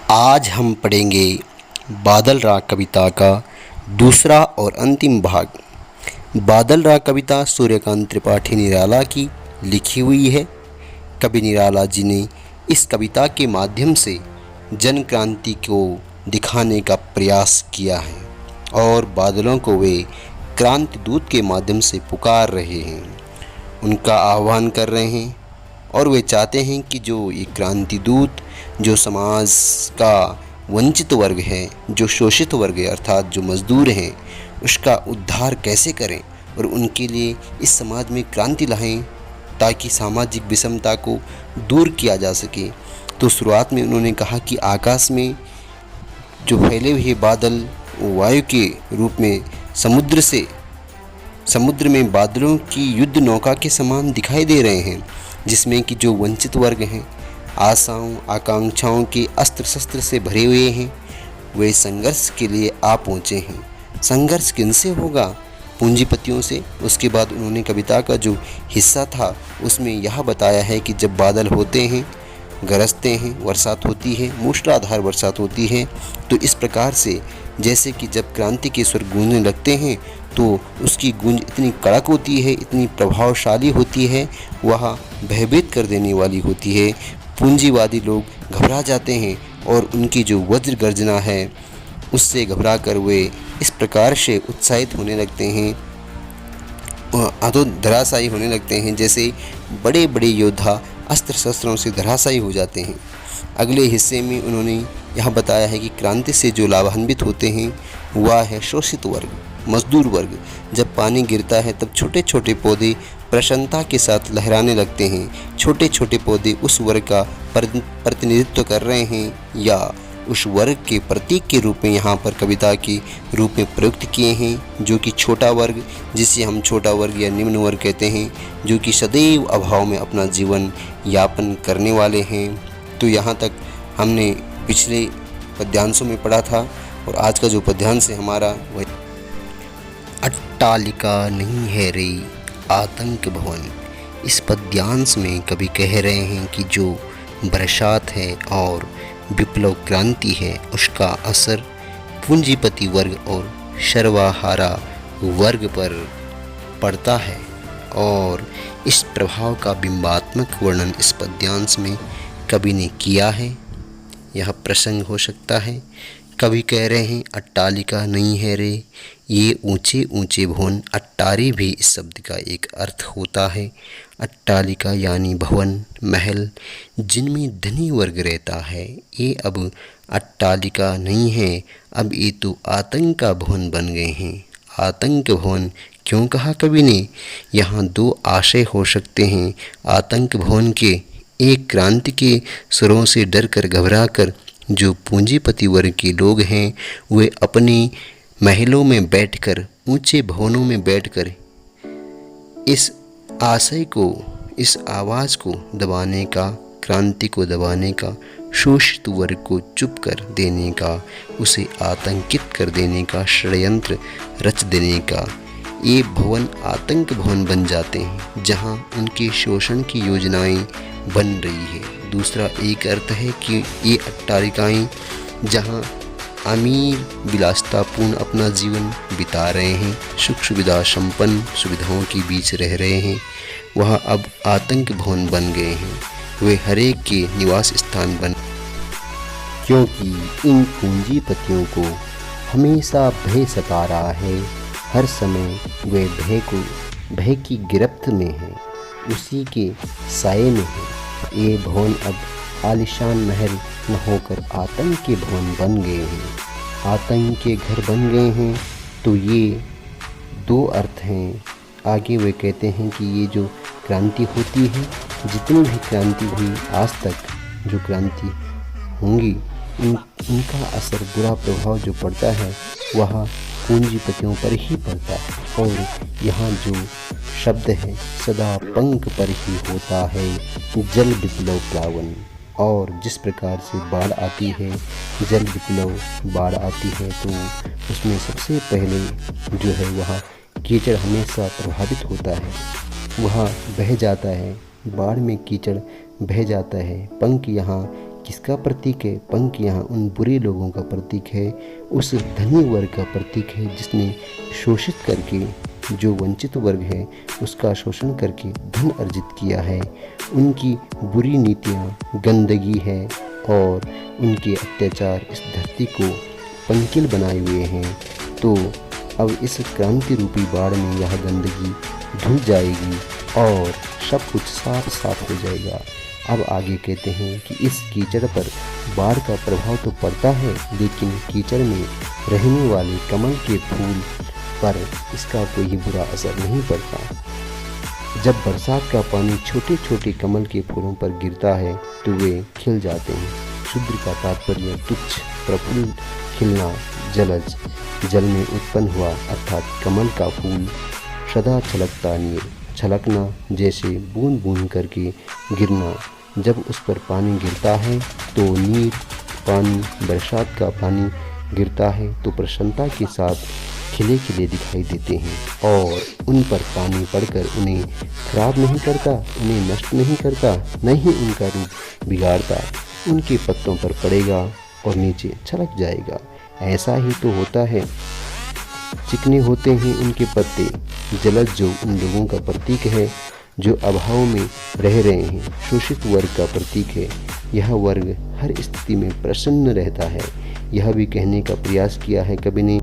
आज हम पढ़ेंगे बादल राग कविता का दूसरा और अंतिम भाग। बादल राग कविता सूर्यकांत त्रिपाठी निराला की लिखी हुई है। कवि निराला जी ने इस कविता के माध्यम से जन क्रांति को दिखाने का प्रयास किया है और बादलों को वे क्रांति दूत के माध्यम से पुकार रहे हैं, उनका आह्वान कर रहे हैं और वे चाहते हैं कि जो ये क्रांति दूत जो समाज का वंचित वर्ग है, जो शोषित वर्ग है अर्थात जो मजदूर हैं, उसका उद्धार कैसे करें और उनके लिए इस समाज में क्रांति लाएं ताकि सामाजिक विषमता को दूर किया जा सके। तो शुरुआत में उन्होंने कहा कि आकाश में जो फैले हुए बादल वायु के रूप में समुद्र में बादलों की युद्ध नौका के समान दिखाई दे रहे हैं, जिसमें कि जो वंचित वर्ग हैं, आशाओं आकांक्षाओं के अस्त्र शस्त्र से भरे हुए हैं, वे संघर्ष के लिए आ पहुँचे हैं। संघर्ष किनसे होगा? पूंजीपतियों से। उसके बाद उन्होंने कविता का जो हिस्सा था उसमें यह बताया है कि जब बादल होते हैं, गरजते हैं, बरसात होती है, मूसलाधार बरसात होती है, तो इस प्रकार से जैसे कि जब क्रांति के स्वर गूंजने लगते हैं तो उसकी गूंज इतनी कड़क होती है, इतनी प्रभावशाली होती है, वह भयभीत कर देने वाली होती है। पूंजीवादी लोग घबरा जाते हैं और उनकी जो वज्र गर्जना है उससे घबरा कर वे इस प्रकार से उत्साहित होने लगते हैं, धराशायी होने लगते हैं, जैसे बड़े बड़े योद्धा अस्त्र शस्त्रों से धराशायी हो जाते हैं। अगले हिस्से में उन्होंने यह बताया है कि क्रांति से जो लाभान्वित होते हैं वह है शोषित वर्ग, मजदूर वर्ग। जब पानी गिरता है तब छोटे छोटे पौधे प्रसन्नता के साथ लहराने लगते हैं। छोटे छोटे पौधे उस वर्ग का प्रतिनिधित्व कर रहे हैं या उस वर्ग के प्रतीक के रूप में यहाँ पर कविता के रूप में प्रयुक्त किए हैं, जो कि छोटा वर्ग, जिसे हम छोटा वर्ग या निम्न वर्ग कहते हैं, जो कि सदैव अभाव में अपना जीवन यापन करने वाले हैं। तो यहाँ तक हमने पिछले पद्यांशों में पढ़ा था और आज का जो पद्यांश है हमारा वह अट्टालिका नहीं है रे आतंक भवन। इस पद्यांश में कवि कह रहे हैं कि जो बरसात है और विप्लव क्रांति है उसका असर पूंजीपति वर्ग और सर्वहारा वर्ग पर पड़ता है और इस प्रभाव का बिंबात्मक वर्णन इस पद्यांश में कवि ने किया है। यह प्रसंग हो सकता है। कवि कह रहे हैं अट्टालिका नहीं है रे, ये ऊंचे ऊंचे भवन। अट्टारी भी इस शब्द का एक अर्थ होता है। अट्टालिका यानी भवन, महल, जिनमें धनी वर्ग रहता है। ये अब अट्टालिका नहीं है, अब ये तो आतंक का भवन बन गए हैं। आतंक भवन क्यों कहा कवि ने? यहाँ दो आशय हो सकते हैं आतंक भवन के। एक, क्रांति के सुरों से डर कर घबरा कर जो पूंजीपति वर्ग के लोग हैं वे अपनी महलों में बैठकर, ऊंचे भवनों में बैठकर इस आशय को, इस आवाज़ को दबाने का, क्रांति को दबाने का, शोषित वर्ग को चुप कर देने का, उसे आतंकित कर देने का षड्यंत्र रच देने का, ये भवन आतंक भवन बन जाते हैं जहां उनके शोषण की योजनाएं बन रही है। दूसरा एक अर्थ है कि ये अट्टालिकाएं जहां अमीर विलासितापूर्ण अपना जीवन बिता रहे हैं, सुख सुविधा संपन्न सुविधाओं के बीच रह रहे हैं, वह अब आतंक भवन बन गए हैं। वे हरेक के निवास स्थान बन, क्योंकि इन पूंजीपतियों को हमेशा भय सता रहा है। हर समय वे भय की गिरफ्त में हैं, उसी के साये में हैं। ये भवन अब आलिशान महल न होकर आतंक के भवन बन गए हैं, आतंक के घर बन गए हैं। तो ये दो अर्थ हैं। आगे वे कहते हैं कि ये जो क्रांति होती है, जितनी भी क्रांति हुई आज तक, जो क्रांति होंगी, इनका असर, बुरा प्रभाव जो पड़ता है वह पूंजीपतियों पर ही पड़ता है। और यहाँ जो शब्द है सदा पंख पर ही होता है, जल विप्लव प्लावन। और जिस प्रकार से बाढ़ आती है, जल विप्लव बाढ़ आती है, तो उसमें सबसे पहले जो है वह कीचड़ हमेशा प्रभावित होता है, वह बह जाता है। बाढ़ में कीचड़ बह जाता है। पंख यहाँ किसका प्रतीक है? पंख यहाँ उन बुरे लोगों का प्रतीक है, उस धनी वर्ग का प्रतीक है जिसने शोषित करके, जो वंचित वर्ग है उसका शोषण करके धन अर्जित किया है। उनकी बुरी नीतियाँ गंदगी है और उनके अत्याचार इस धरती को पंकिल बनाए हुए हैं। तो अब इस क्रांति रूपी बाढ़ में यह गंदगी धुल जाएगी और सब कुछ साफ साफ हो जाएगा। अब आगे कहते हैं कि इस कीचड़ पर बाढ़ का प्रभाव तो पड़ता है, लेकिन कीचड़ में रहने वाले कमल के फूल पर इसका कोई बुरा असर नहीं पड़ता। जब बरसात का पानी छोटे छोटे कमल के फूलों पर गिरता है तो वे खिल जाते हैं। शुद्र का तात्पर्य तुच्छ, प्रफुल्ल, खिलना, जलज, जल में उत्पन्न हुआ अर्थात कमल का फूल सदा छलकता नीर, छलकना जैसे बूंद बूंद करके गिरना। जब उस पर पानी गिरता है तो नीर, पानी, बरसात का पानी गिरता है तो प्रसन्नता के साथ खिले खिले दिखाई देते हैं और उन पर पानी पड़कर उन्हें खराब नहीं करता, उन्हें नष्ट नहीं करता, न ही उनका रूप बिगाड़ता। उनके पत्तों पर पड़ेगा और नीचे छलक जाएगा। ऐसा ही तो होता है। चिकने होते हैं उनके पत्ते। जलज जो उन लोगों का प्रतीक है जो अभाव में रह रहे हैं, शोषित वर्ग का प्रतीक है। यह वर्ग हर स्थिति में प्रसन्न रहता है। यह भी कहने का प्रयास किया है कवि ने,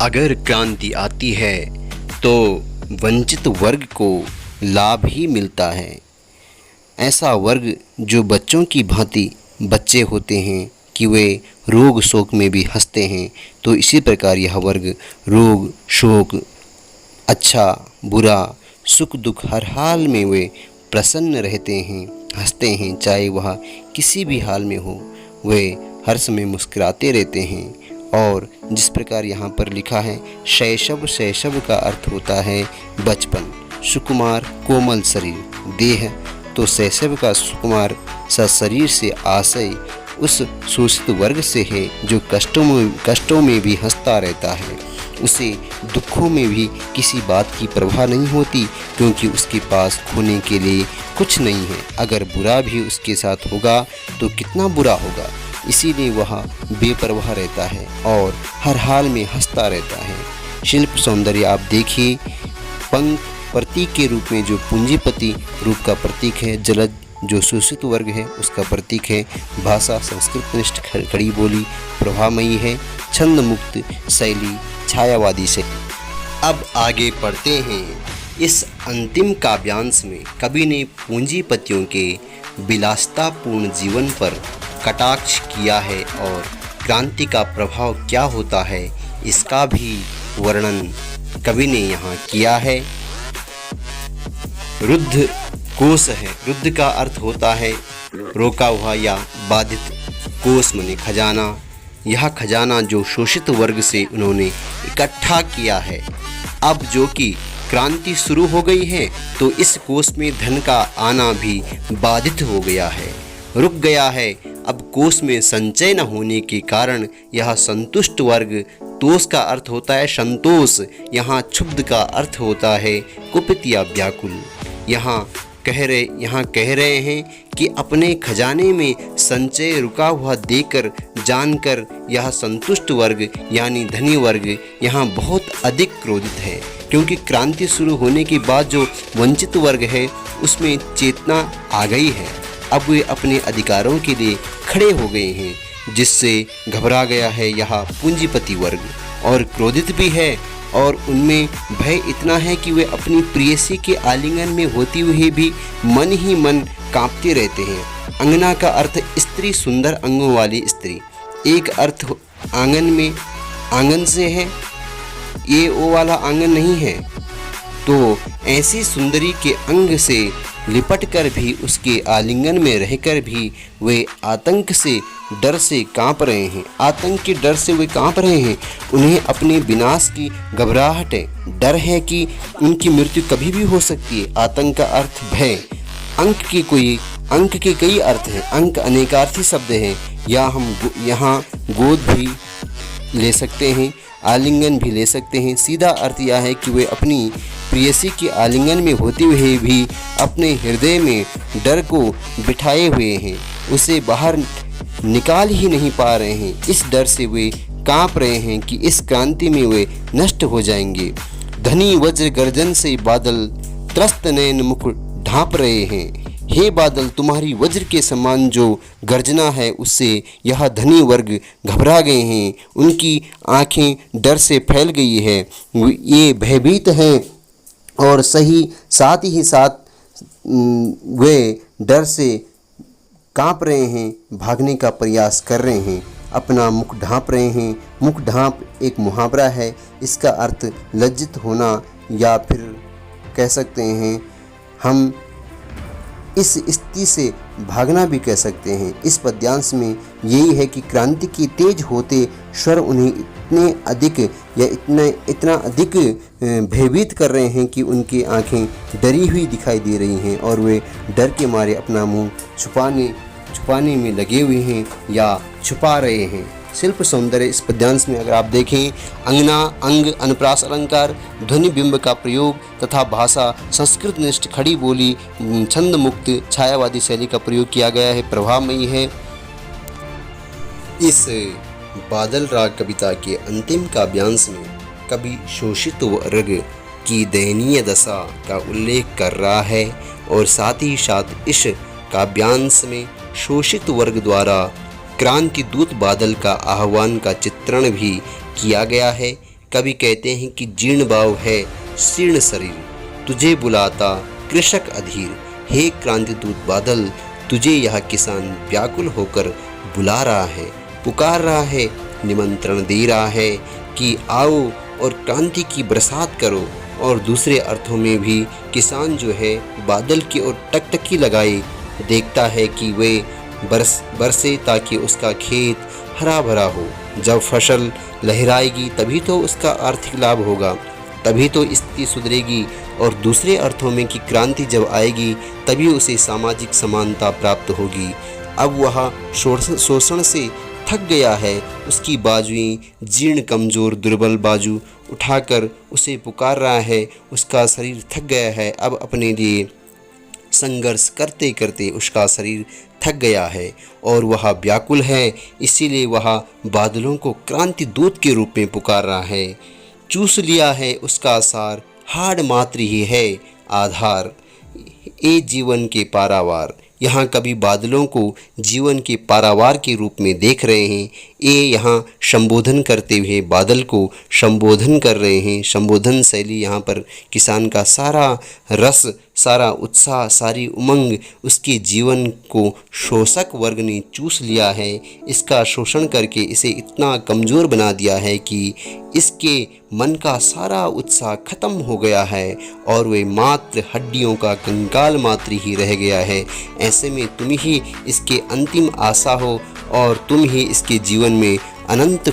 अगर क्रांति आती है तो वंचित वर्ग को लाभ ही मिलता है। ऐसा वर्ग जो बच्चों की भांति बच्चे होते हैं कि वे रोग शोक में भी हंसते हैं, तो इसी प्रकार यह वर्ग रोग शोक, अच्छा बुरा, सुख दुख हर हाल में वे प्रसन्न रहते हैं, हंसते हैं। चाहे वह किसी भी हाल में हो, वे हर समय मुस्कुराते रहते हैं। और जिस प्रकार यहाँ पर लिखा है, शैशव, शैशव का अर्थ होता है बचपन, सुकुमार कोमल शरीर, देह तो शैशव का सुकुमार सा शरीर से आशय उस शोषित वर्ग से है जो कष्टों में भी हंसता रहता है। उसे दुखों में भी किसी बात की परवाह नहीं होती, क्योंकि उसके पास खोने के लिए कुछ नहीं है। अगर बुरा भी उसके साथ होगा तो कितना बुरा होगा, इसीलिए वह बेपरवाह रहता है और हर हाल में हंसता रहता है। शिल्प सौंदर्य आप देखिए, पंख प्रतीक के रूप में जो पूंजीपति रूप का प्रतीक है, जलज जो शोषित वर्ग है उसका प्रतीक है, भाषा संस्कृतनिष्ठ खड़ी बोली प्रभामयी है, छंद मुक्त शैली छायावादी से। अब आगे पढ़ते हैं। इस अंतिम काव्यांश में कवि ने पूंजीपतियों के विलासितापूर्ण जीवन पर कटाक्ष किया है और क्रांति का प्रभाव क्या होता है इसका भी वर्णन कवि ने यहाँ किया है। रुद्ध कोश है। रुद्ध का अर्थ होता है रोका हुआ या बाधित, कोश माने खजाना। यह खजाना जो शोषित वर्ग से उन्होंने इकट्ठा किया है, अब जो कि क्रांति शुरू हो गई है तो इस कोष में धन का आना भी बाधित हो गया है, रुक गया है। अब कोष में संचय न होने के कारण यह संतुष्ट वर्ग, तोष का अर्थ होता है संतोष, यहाँ क्षुब्ध का अर्थ होता है कुपित या व्याकुल। यहाँ कह रहे हैं कि अपने खजाने में संचय रुका हुआ देकर जानकर यह संतुष्ट वर्ग यानी धनी वर्ग यहाँ बहुत अधिक क्रोधित है, क्योंकि क्रांति शुरू होने के बाद जो वंचित वर्ग है उसमें चेतना आ गई है। अब वे अपने अधिकारों के लिए खड़े हो गए हैं, जिससे घबरा गया है यह पूंजीपति वर्ग और क्रोधित भी है। और उनमें भय इतना है कि वे अपनी प्रेयसी के आलिंगन में होते हुए भी मन ही मन कांपते रहते हैं। अंगना का अर्थ स्त्री, सुंदर अंगों वाली स्त्री। एक अर्थ आंगन में आंगन से है, ये वो वाला आंगन नहीं है। तो ऐसी सुंदरी के अंग से लिपटकर भी, उसके आलिंगन में रहकर भी वे आतंक से, डर से कांप रहे हैं। आतंक के डर से वे कांप रहे हैं। उन्हें अपने विनाश की घबराहट है, डर है कि उनकी मृत्यु कभी भी हो सकती है। आतंक का अर्थ भय। अंक के कई अर्थ हैं। अंक अनेकार्थी शब्द है, या हम यहाँ गोद भी ले सकते हैं, आलिंगन भी ले सकते हैं। सीधा अर्थ यह है कि वे अपनी प्रेयसी के आलिंगन में होते हुए भी अपने हृदय में डर को बिठाए हुए हैं, उसे बाहर निकाल ही नहीं पा रहे हैं। इस डर से वे कांप रहे हैं कि इस क्रांति में वे नष्ट हो जाएंगे। धनी वज्र गर्जन से बादल त्रस्त नयन मुख ढांप रहे हैं। हे बादल, तुम्हारी वज्र के समान जो गर्जना है उससे यह धनी वर्ग घबरा गए हैं। उनकी आंखें डर से फैल गई है, ये भयभीत हैं और साथ ही साथ वे डर से कांप रहे हैं, भागने का प्रयास कर रहे हैं, अपना मुख ढांप रहे हैं। मुख ढांप एक मुहावरा है, इसका अर्थ लज्जित होना या फिर कह सकते हैं हम इस स्थिति से भागना भी कह सकते हैं। इस पद्यांश में यही है कि क्रांति के तेज होते स्वर उन्हें इतने अधिक या इतना अधिक भयभीत कर रहे हैं कि उनकी आंखें डरी हुई दिखाई दे रही हैं और वे डर के मारे अपना मुंह छुपाने में लगे हुए हैं या छुपा रहे हैं। शिल्प सौंदर्य इस पद्यांश में अगर आप देखें, अंगना, अंग, अनुप्रास अलंकार, ध्वनि बिंब का प्रयोग तथा भाषा संस्कृत निष्ठ खड़ी बोली, छंद मुक्त छायावादी शैली का प्रयोग किया गया है, प्रभावमयी है। इस बादल राग कविता के अंतिम काव्यांश में कवि शोषित वर्ग की दयनीय दशा का उल्लेख कर रहा है और साथ ही साथ इस काव्यांश में शोषित वर्ग द्वारा क्रांति दूत बादल का आह्वान का चित्रण भी किया गया है। कवि कहते हैं कि जीर्ण भाव है शीर्ण शरीर, तुझे बुलाता कृषक अधीर। हे क्रांति दूत बादल, तुझे यह किसान व्याकुल होकर बुला रहा है, पुकार रहा है, निमंत्रण दे रहा है कि आओ और क्रांति की बरसात करो। और दूसरे अर्थों में भी किसान जो है बादल की ओर टकटकी लगाए देखता है कि वे बरसे ताकि उसका खेत हरा भरा हो। जब फसल लहराएगी तभी तो उसका आर्थिक लाभ होगा, तभी तो स्थिति सुधरेगी। और दूसरे अर्थों में कि क्रांति जब आएगी तभी उसे सामाजिक समानता प्राप्त होगी। अब वह शोषण से थक गया है, उसकी बाजुएं जीर्ण कमज़ोर दुर्बल बाजू उठाकर उसे पुकार रहा है, उसका शरीर थक गया है। अब अपने लिए संघर्ष करते करते उसका शरीर थक गया है और वह व्याकुल है, इसीलिए वह बादलों को क्रांति दूत के रूप में पुकार रहा है। चूस लिया है उसका सार, हाड़ मात्र ही है आधार, ए जीवन के पारावार। यहाँ कभी बादलों को जीवन के पारावार के रूप में देख रहे हैं। ये यहाँ संबोधन करते हुए बादल को संबोधन कर रहे हैं। संबोधन शैली यहाँ पर किसान का सारा रस, सारा उत्साह, सारी उमंग उसके जीवन को शोषक वर्ग ने चूस लिया है। इसका शोषण करके इसे इतना कमज़ोर बना दिया है कि इसके मन का सारा उत्साह खत्म हो गया है और वे मात्र हड्डियों का कंकाल मात्र ही रह गया है। ऐसे में तुम ही इसके अंतिम आशा हो और तुम ही इसके जीवन में अनंत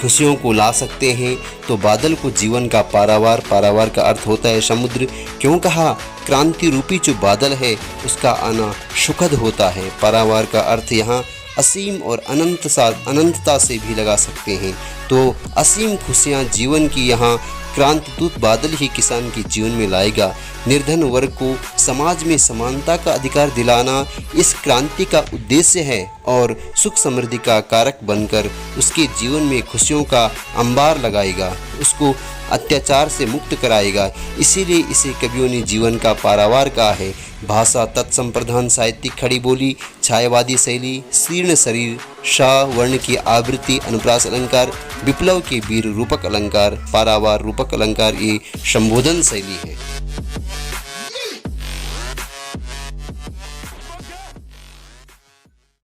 खुशियों को ला सकते हैं। तो बादल को जीवन का पारावार, पारावार का अर्थ होता है समुद्र। क्यों कहा? क्रांति रूपी जो बादल है उसका आना सुखद होता है। पारावार का अर्थ यहाँ असीम और अनंतता से भी लगा सकते हैं। तो असीम खुशियाँ जीवन की यहाँ क्रांति दूत बादल ही किसान के जीवन में लाएगा। निर्धन वर्ग को समाज में समानता का अधिकार दिलाना इस क्रांति का उद्देश्य है और सुख समृद्धि का कारक बनकर उसके जीवन में खुशियों का अंबार लगाएगा, उसको अत्याचार से मुक्त कराएगा। इसीलिए इसे कवियों ने जीवन का पारावार कहा है। भाषा तत्संप्रधान, साहित्यिक खड़ी बोली, छायावादी शैली, शीर्ण शरीर, शाह वर्ण की आवृत्ति, अनुप्रास अलंकार, विप्लव के वीर रूपक अलंकार, पारावार रूपक अलंकार, ये संबोधन शैली है।